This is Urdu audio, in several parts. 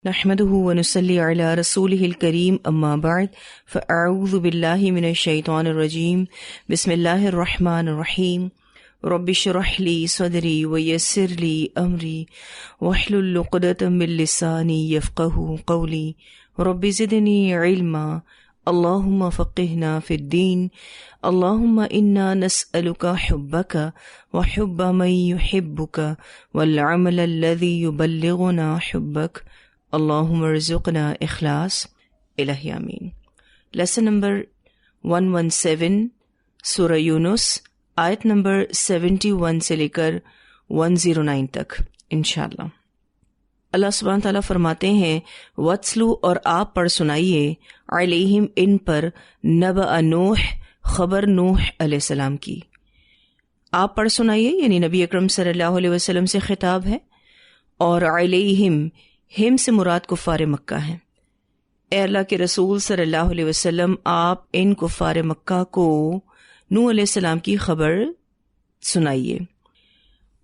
نحمده ونصلي على رسوله الكريم اما بعد فاعوذ بالله من الشيطان الرجيم بسم الله الرحمن الرحيم رب اشرح لي صدري ويسر لي امري واحلل عقدة من لساني يفقهوا قولي رب زدني علما اللهم فقهنا في الدين اللهم انا نسألك حبك وحب من يحبك والعمل الذي يبلغنا حبك اللہم ارزقنا اخلاص الہی آمین۔ لیسن نمبر 117 سورہ یونس آیت نمبر 71 سے لے کر 109 تک انشاءاللہ۔ اللہ سبحانہ تعالیٰ فرماتے ہیں وَاتْلُو اور آپ پڑھ سنائیے علیہم ان پر نبأ نوح خبر نوح علیہ السلام کی۔ آپ پڑھ سنائیے یعنی نبی اکرم صلی اللہ علیہ وسلم سے خطاب ہے، اور علیہم ہم سے مراد کفار مکہ ہیں۔ اے اللہ کے رسول صلی اللہ علیہ وسلم، آپ ان کفار مکہ کو نوح علیہ السلام کی خبر سنائیے۔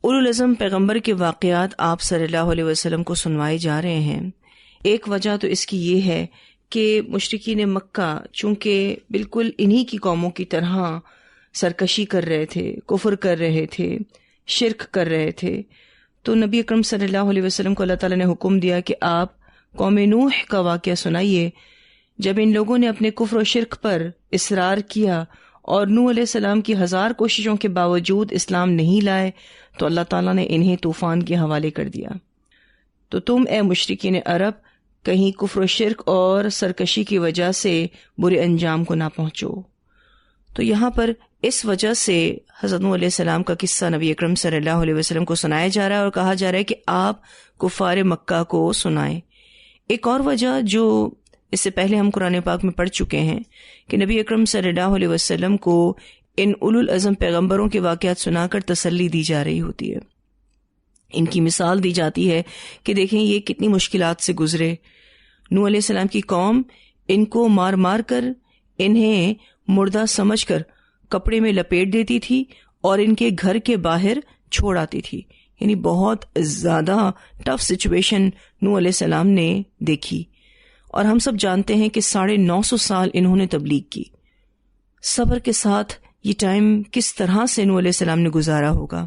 اولوالعزم پیغمبر کے واقعات آپ صلی اللہ علیہ وسلم کو سنوائے جا رہے ہیں۔ ایک وجہ تو اس کی یہ ہے کہ مشرکین مکہ چونکہ بالکل انہی کی قوموں کی طرح سرکشی کر رہے تھے، کفر کر رہے تھے، شرک کر رہے تھے، تو نبی اکرم صلی اللہ علیہ وسلم کو اللہ تعالیٰ نے حکم دیا کہ آپ قوم نوح کا واقعہ سنائیے۔ جب ان لوگوں نے اپنے کفر و شرک پر اصرار کیا اور نوح علیہ السلام کی 1000 کوششوں کے باوجود اسلام نہیں لائے تو اللہ تعالیٰ نے انہیں طوفان کے حوالے کر دیا۔ تو تم اے مشرکین عرب کہیں کفر و شرک اور سرکشی کی وجہ سے برے انجام کو نہ پہنچو۔ تو یہاں پر اس وجہ سے حضرت نوح علیہ السلام کا قصہ نبی اکرم صلی اللہ علیہ وسلم کو سنایا جا رہا ہے اور کہا جا رہا ہے کہ آپ کفار مکہ کو سنائیں۔ ایک اور وجہ جو اس سے پہلے ہم قرآن پاک میں پڑھ چکے ہیں کہ نبی اکرم صلی اللہ علیہ وسلم کو ان اولوالعزم پیغمبروں کے واقعات سنا کر تسلی دی جا رہی ہوتی ہے، ان کی مثال دی جاتی ہے کہ دیکھیں یہ کتنی مشکلات سے گزرے۔ نوح علیہ السلام کی قوم ان کو مار مار کر، انہیں مردہ سمجھ کر کپڑے میں لپیٹ دیتی تھی اور ان کے گھر کے باہر چھوڑ آتی تھی، یعنی بہت زیادہ ٹف سچویشن نوح علیہ السلام نے دیکھی۔ اور ہم سب جانتے ہیں کہ 950 سال انہوں نے تبلیغ کی۔ صبر کے ساتھ یہ ٹائم کس طرح سے نوح علیہ السلام نے گزارا ہوگا۔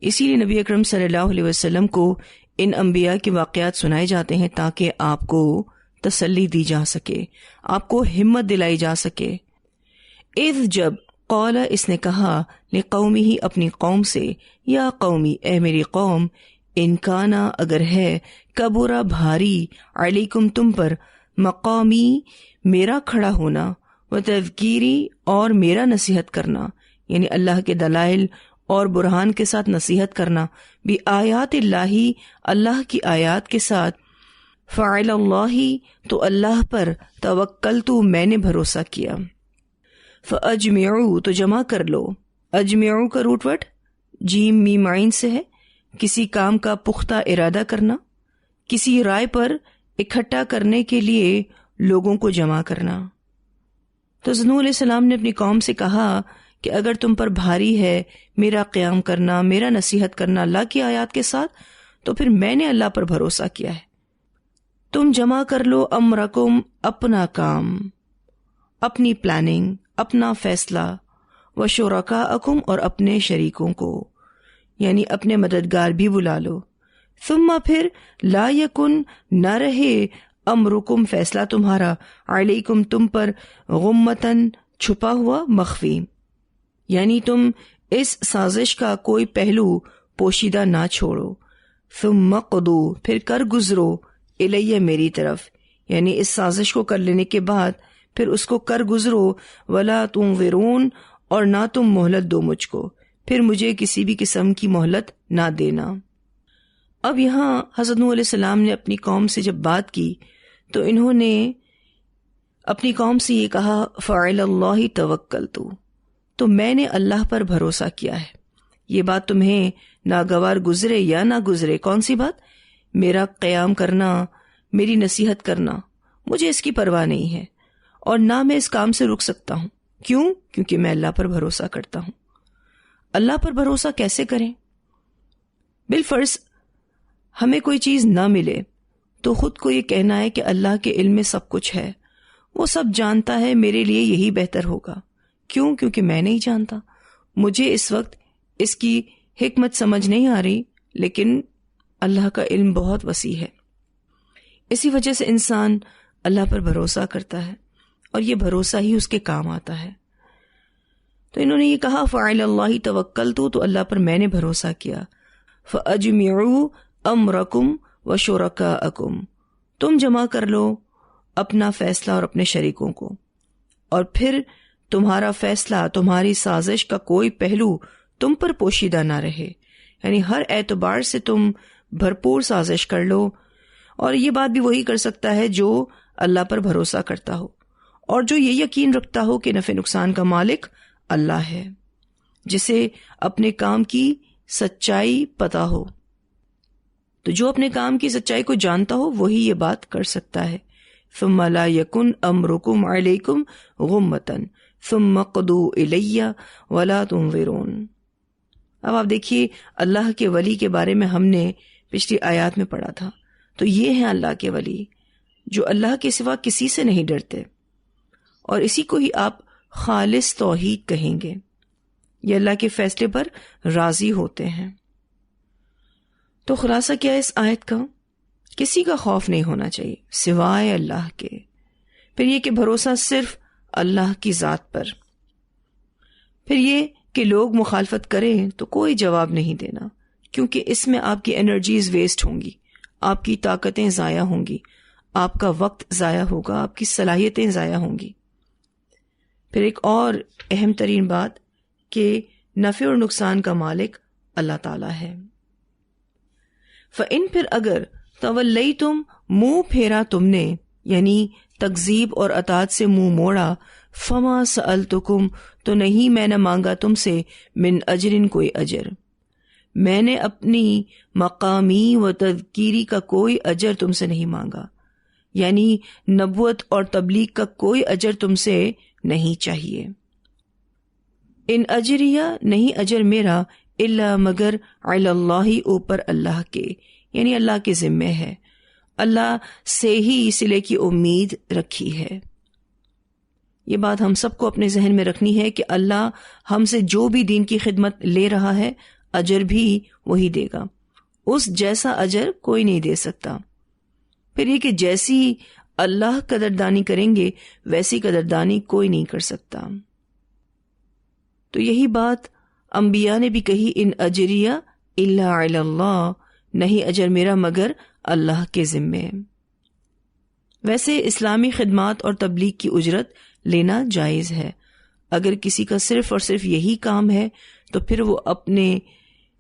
اسی لیے نبی اکرم صلی اللہ علیہ وسلم کو ان انبیاء کے واقعات سنائے جاتے ہیں تاکہ آپ کو تسلی دی جا سکے، آپ کو ہمت دلائی جا سکے۔ اذ جب قال اس نے کہا لقومہ اپنی قوم سے، یا قومی اے میری قوم، ان کانا اگر ہے کبرا بھاری علیکم تم پر، مقامی میرا کھڑا ہونا، و تذکیری اور میرا نصیحت کرنا، یعنی اللہ کے دلائل اور برہان کے ساتھ نصیحت کرنا، بھی آیات اللہ اللہ کی آیات کے ساتھ، فعلی اللہ تو اللہ پر توکلت میں نے بھروسہ کیا، فاجمعوا تو جمع کر لو۔ اجمعوا کا روٹ ورڈ جیم میم عین سے ہے، کسی کام کا پختہ ارادہ کرنا، کسی رائے پر اکٹھا کرنے کے لیے لوگوں کو جمع کرنا۔ تو نوح علیہ السلام نے اپنی قوم سے کہا کہ اگر تم پر بھاری ہے میرا قیام کرنا، میرا نصیحت کرنا اللہ کی آیات کے ساتھ، تو پھر میں نے اللہ پر بھروسہ کیا ہے۔ تم جمع کر لو امرکم اپنا کام، اپنی پلاننگ، اپنا فیصلہ، و شرکاءکم اور اپنے شریکوں کو، یعنی اپنے مددگار بھی بلا لو۔ ثم پھر لا یکن نہ رہے امرکم فیصلہ تمہارا، علیکم تم پر، غمتن چھپا ہوا، مخفی، یعنی تم اس سازش کا کوئی پہلو پوشیدہ نہ چھوڑو۔ ثم قضوا پھر کر گزرو، الیہ میری طرف، یعنی اس سازش کو کر لینے کے بعد پھر اس کو کر گزرو، ولا تنظرون اور نہ تم مہلت دو مجھ کو، پھر مجھے کسی بھی قسم کی مہلت نہ دینا۔ اب یہاں حضرت نوح علیہ السلام نے اپنی قوم سے جب بات کی تو انہوں نے اپنی قوم سے یہ کہا فعلی اللہ توکلت، تو میں نے اللہ پر بھروسہ کیا ہے۔ یہ بات تمہیں ناگوار گزرے یا نہ گزرے، کون سی بات؟ میرا قیام کرنا، میری نصیحت کرنا، مجھے اس کی پرواہ نہیں ہے، اور نہ میں اس کام سے رک سکتا ہوں۔ کیوں؟ کیونکہ میں اللہ پر بھروسہ کرتا ہوں۔ اللہ پر بھروسہ کیسے کریں؟ بالفرض ہمیں کوئی چیز نہ ملے تو خود کو یہ کہنا ہے کہ اللہ کے علم میں سب کچھ ہے، وہ سب جانتا ہے، میرے لیے یہی بہتر ہوگا۔ کیوں؟ کیونکہ میں نہیں جانتا، مجھے اس وقت اس کی حکمت سمجھ نہیں آ رہی، لیکن اللہ کا علم بہت وسیع ہے۔ اسی وجہ سے انسان اللہ پر بھروسہ کرتا ہے، اور یہ بھروسہ ہی اس کے کام آتا ہے۔ تو انہوں نے یہ کہا فَعَلَى اللَّهِ تَوَكَّلْتُ، تو اللہ پر میں نے بھروسہ کیا۔ فَأَجْمِعُوا أَمْرَكُمْ وَشُرَكَاءَكُمْ، تم جمع کر لو اپنا فیصلہ اور اپنے شریکوں کو، اور پھر تمہارا فیصلہ، تمہاری سازش کا کوئی پہلو تم پر پوشیدہ نہ رہے، یعنی ہر اعتبار سے تم بھرپور سازش کر لو۔ اور یہ بات بھی وہی کر سکتا ہے جو اللہ پر بھروسہ کرتا ہو، اور جو یہ یقین رکھتا ہو کہ نفع نقصان کا مالک اللہ ہے، جسے اپنے کام کی سچائی پتہ ہو۔ تو جو اپنے کام کی سچائی کو جانتا ہو وہی یہ بات کر سکتا ہے۔ ثم لا يكن امركم عليكم غمة ثم قضوا الي ولا تنظرون۔ اب آپ دیکھیے اللہ کے ولی کے بارے میں ہم نے پچھلی آیات میں پڑھا تھا، تو یہ ہیں اللہ کے ولی جو اللہ کے سوا کسی سے نہیں ڈرتے، اور اسی کو ہی آپ خالص توحید کہیں گے۔ یہ اللہ کے فیصلے پر راضی ہوتے ہیں۔ تو خلاصہ کیا ہے اس آیت کا؟ کسی کا خوف نہیں ہونا چاہیے سوائے اللہ کے۔ پھر یہ کہ بھروسہ صرف اللہ کی ذات پر۔ پھر یہ کہ لوگ مخالفت کریں تو کوئی جواب نہیں دینا، کیونکہ اس میں آپ کی انرجیز ویسٹ ہوں گی، آپ کی طاقتیں ضائع ہوں گی، آپ کا وقت ضائع ہوگا، آپ کی صلاحیتیں ضائع ہوں گی۔ پھر ایک اور اہم ترین بات کہ نفع اور نقصان کا مالک اللہ تعالیٰ ہے۔ فَإِن، پھر اگر تولیتم، منہ پھیرا تم نے، یعنی تکذیب اور اطاعت سے منہ موڑا، فما سألتکم، تو نہیں میں نے مانگا تم سے، من اجر، کوئی اجر، میں نے اپنی مقامی و تذکیری کا کوئی اجر تم سے نہیں مانگا، یعنی نبوت اور تبلیغ کا کوئی اجر تم سے نہیں چاہیے۔ ان اجریہ، نہیں اجر میرا، الا مگر، علی اللہ، اوپر اللہ کے، یعنی اللہ کے ذمے ہے، اللہ سے ہی صلے کی امید رکھی ہے۔ یہ بات ہم سب کو اپنے ذہن میں رکھنی ہے کہ اللہ ہم سے جو بھی دین کی خدمت لے رہا ہے اجر بھی وہی دے گا، اس جیسا اجر کوئی نہیں دے سکتا۔ پھر یہ کہ جیسی اللہ قدردانی کریں گے ویسی قدردانی کوئی نہیں کر سکتا۔ تو یہی بات انبیاء نے بھی کہی، ان اجریہ الا علی اللہ، نہیں اجر میرا مگر اللہ کے ذمے۔ ویسے اسلامی خدمات اور تبلیغ کی اجرت لینا جائز ہے۔ اگر کسی کا صرف اور صرف یہی کام ہے تو پھر وہ اپنے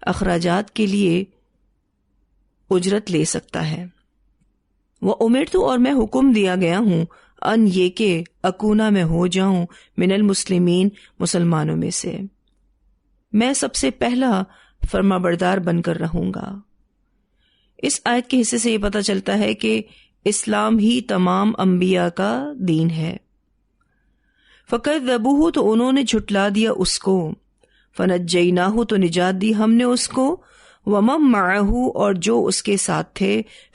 اخراجات کے لیے اجرت لے سکتا ہے۔ وَأُمِرْتُ، اور میں حکم دیا گیا ہوں، ان یہ کہ اکونا میں ہو جاؤں، من المسلمین، مسلمانوں میں سے، میں سب سے پہلا فرما بردار بن کر رہوں گا۔ اس آیت کے حصے سے یہ پتہ چلتا ہے کہ اسلام ہی تمام انبیاء کا دین ہے۔ فَكَذَّبُوهُ، تو انہوں نے جھٹلا دیا اس کو، فَنَجَّيْنَاهُ، تو نجات دی ہم نے اس کو، وَمَن مَّعَهُ، اور جو اس کے ساتھ تھے،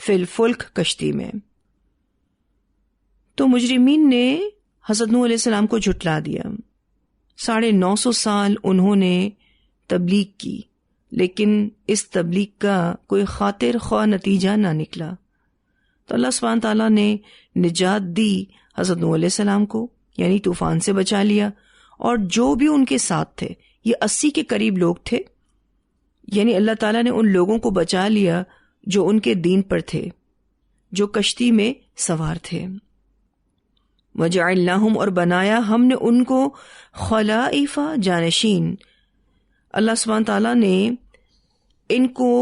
فِي الْفُلْكِ، کشتی میں۔ تو مجرمین نے حضرت نوح علیہ السلام کو جھٹلا دیا، 950 سال انہوں نے تبلیغ کی، لیکن اس تبلیغ کا کوئی خاطر خواہ نتیجہ نہ نکلا۔ تو اللہ سبحانہ تعالیٰ نے نجات دی حضرت نوح علیہ السلام کو، یعنی طوفان سے بچا لیا، اور جو بھی ان کے ساتھ تھے، یہ 80 کے قریب لوگ تھے، یعنی اللہ تعالیٰ نے ان لوگوں کو بچا لیا جو ان کے دین پر تھے، جو کشتی میں سوار تھے۔ وَجَعَلْنَاهُمْ، اور بنایا ہم نے ان کو، خلائف، جانشین۔ اللہ سبحانہ تعالیٰ نے ان کو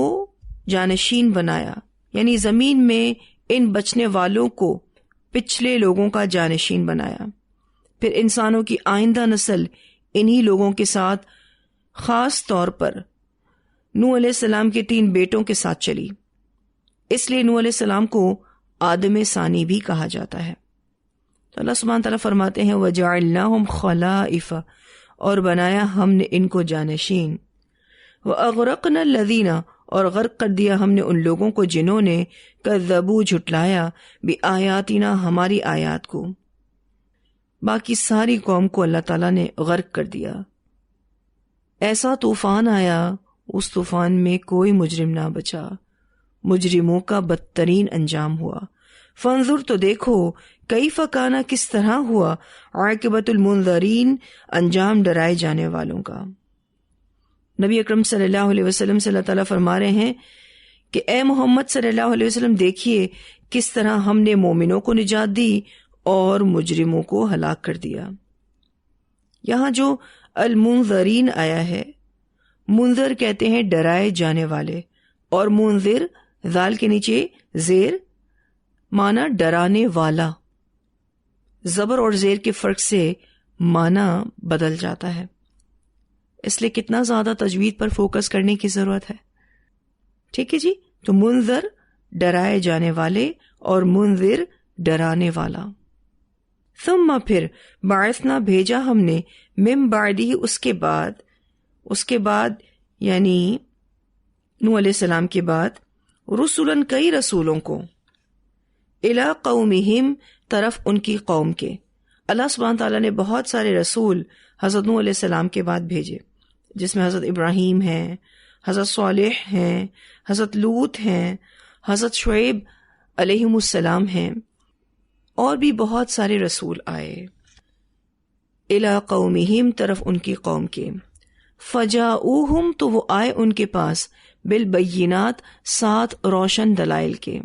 جانشین بنایا، یعنی زمین میں ان بچنے والوں کو پچھلے لوگوں کا جانشین بنایا۔ پھر انسانوں کی آئندہ نسل انہی لوگوں کے ساتھ، خاص طور پر نوح علیہ السلام کے 3 بیٹوں کے ساتھ چلی، اس لیے نوح علیہ السلام کو آدم ثانی بھی کہا جاتا ہے۔ تو اللہ سبحانہ تعالیٰ فرماتے ہیں وَجَعَلْنَاهُمْ خَلَائِفَ، اور بنایا ہم نے ان کو جانشین، وَأَغْرَقْنَا الَّذِينَ، اور غرق کر دیا ہم نے ان لوگوں کو جنہوں نے کذبوا جھٹلایا بآیاتنا ہماری آیات کو. باقی ساری قوم کو اللہ تعالیٰ نے غرق کر دیا. ایسا طوفان آیا، اس طوفان میں کوئی مجرم نہ بچا، مجرموں کا بدترین انجام ہوا. فانظر تو دیکھو کیف کان کس طرح ہوا عاقبۃ المنذرین انجام ڈرائے جانے والوں کا. نبی اکرم صلی اللہ علیہ وسلم سے اللہ تعالیٰ فرما رہے ہیں کہ اے محمد صلی اللہ علیہ وسلم دیکھیے کس طرح ہم نے مومنوں کو نجات دی اور مجرموں کو ہلاک کر دیا. یہاں جو المنذرین آیا ہے، منذر کہتے ہیں ڈرائے جانے والے، اور منذر ذال کے نیچے زیر معنی ڈرانے والا. زبر اور زیر کے فرق سے معنی بدل جاتا ہے، اس لیے کتنا زیادہ تجوید پر فوکس کرنے کی ضرورت ہے. ٹھیک ہے جی. تو منذر ڈرائے جانے والے اور منذر ڈرانے والا. ثم پھر بعثنا بھیجا ہم نے من بعدہ اس کے بعد یعنی نوح علیہ السلام کے بعد رسولن کئی رسولوں کو الی قومہم طرف ان کی قوم کے. اللہ سبحانہ تعالیٰ نے بہت سارے رسول حضرت نوح علیہ السلام کے بعد بھیجے، جس میں حضرت ابراہیم ہیں، حضرت صالح ہیں، حضرت لوط ہیں، حضرت شعیب علیہم السلام ہیں، اور بھی بہت سارے رسول آئے. الی قومہم طرف ان کی قوم کے. فجاؤہم تو وہ آئے ان کے پاس بالبینات 7 روشن دلائل کے.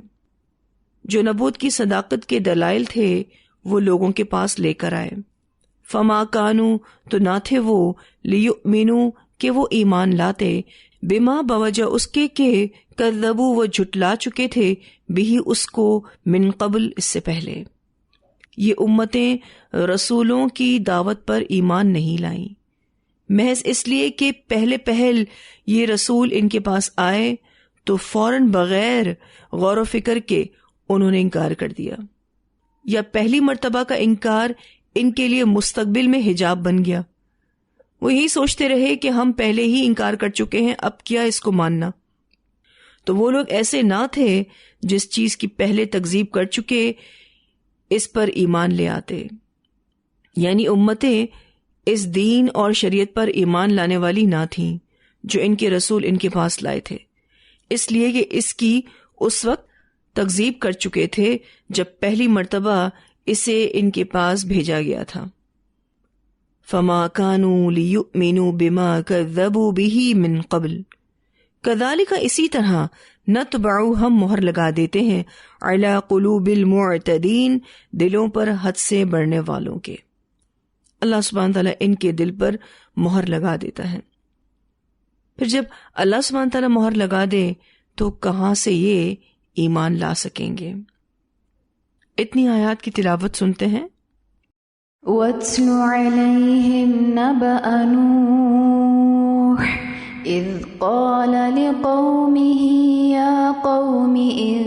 جو نبوت کی صداقت کے دلائل تھے وہ لوگوں کے پاس لے کر آئے. فما کانوا تو نہ تھے وہ لیؤمنوا کہ وہ ایمان لاتے، بما بوجہ اس کے کہ کذبوا وہ جھٹلا چکے تھے بھی اس کو من قبل اس سے پہلے. یہ امتیں رسولوں کی دعوت پر ایمان نہیں لائیں محض اس لیے کہ پہل یہ رسول ان کے پاس آئے تو فوراً بغیر غور و فکر کے انہوں نے انکار کر دیا، یا پہلی مرتبہ کا انکار ان کے لیے مستقبل میں حجاب بن گیا. وہ یہی سوچتے رہے کہ ہم پہلے ہی انکار کر چکے ہیں، اب کیا اس کو ماننا. تو وہ لوگ ایسے نہ تھے جس چیز کی پہلے تکذیب کر چکے اس پر ایمان لے آتے. یعنی امتیں اس دین اور شریعت پر ایمان لانے والی نہ تھیں جو ان کے رسول ان کے پاس لائے تھے، اس لیے کہ اس کی اس وقت تکذیب کر چکے تھے جب پہلی مرتبہ اسے ان کے پاس بھیجا گیا تھا. فما كانوا ليؤمنوا بما كذبوا به من قبل كذلك اسی طرح نطبع ہم مہر لگا دیتے ہیں علی قلوب المعتدین دلوں پر حد سے بڑھنے والوں کے. اللہ سبحانہ تعالیٰ ان کے دل پر مہر لگا دیتا ہے. پھر جب اللہ سبحانہ تعالیٰ مہر لگا دے تو کہاں سے یہ ایمان لا سکیں گے. اتنی آیات کی تلاوت سنتے ہیں. وَاتْلُ عَلَيْهِمْ نَبَأَ نُوحٍ إِذْ قَالَ لِقَوْمِهِ يَا قَوْمِ إِن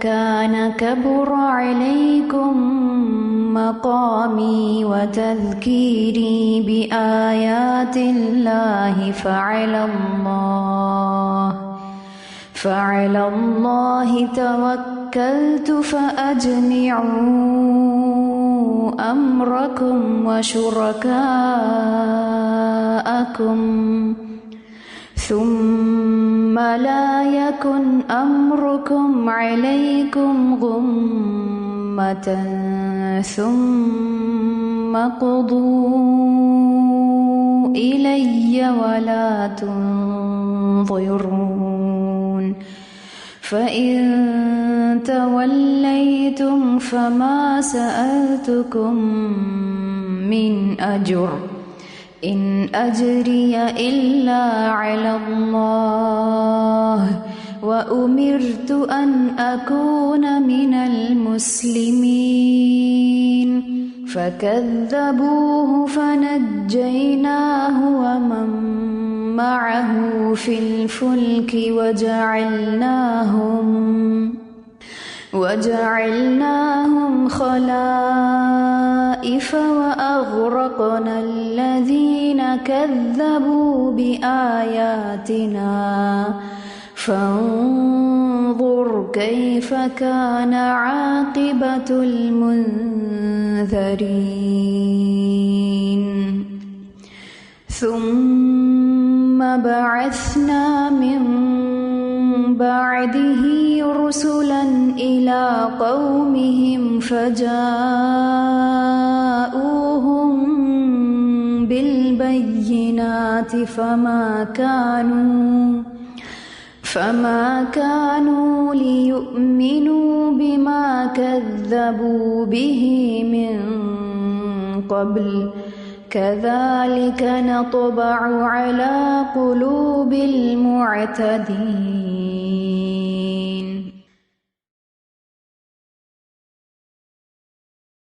كَانَ كَبُرَ عَلَيْكُمْ مَقَامِي وَتَذْكِيرِي بِآيَاتِ اللَّهِ فَعَلَى اللَّهِ تَوَكَّلْتُ فَأَجْمِعُوا أَمْرَكُمْ وَشُرَكَاءَكُمْ ثُمَّ لَا يَكُنْ أَمْرُكُمْ عَلَيْكُمْ غُمَّةً ثُمَّ قُضُوا إِلَيَّ وَلَا تُنظِرُونَ فَإِن تَوَلَّيْتُمْ فَمَا سَأَلْتُكُمْ مِنْ أَجْرٍ إِنْ أَجْرِيَ إِلَّا عَلَى اللَّهِ وَأُمِرْتُ أَنْ أَكُونَ مِنَ الْمُسْلِمِينَ فَكَذَّبُوهُ فَنَجَّيْنَاهُ وَمَن مَّعَهُ فِي الْفُلْكِ وَجَعَلْنَاهُمْ خَلَائِفَ وَأَغْرَقْنَا الَّذِينَ كَذَّبُوا بِآيَاتِنَا فانظر كيف كان عاقبة المنذرين ثم بعثنا من بعده رسلا إلى قومهم فجاءوهم بالبينات فما كانوا ليؤمنوا بما كذبوا به من قبل كذلك نطبع على قلوب المعتدين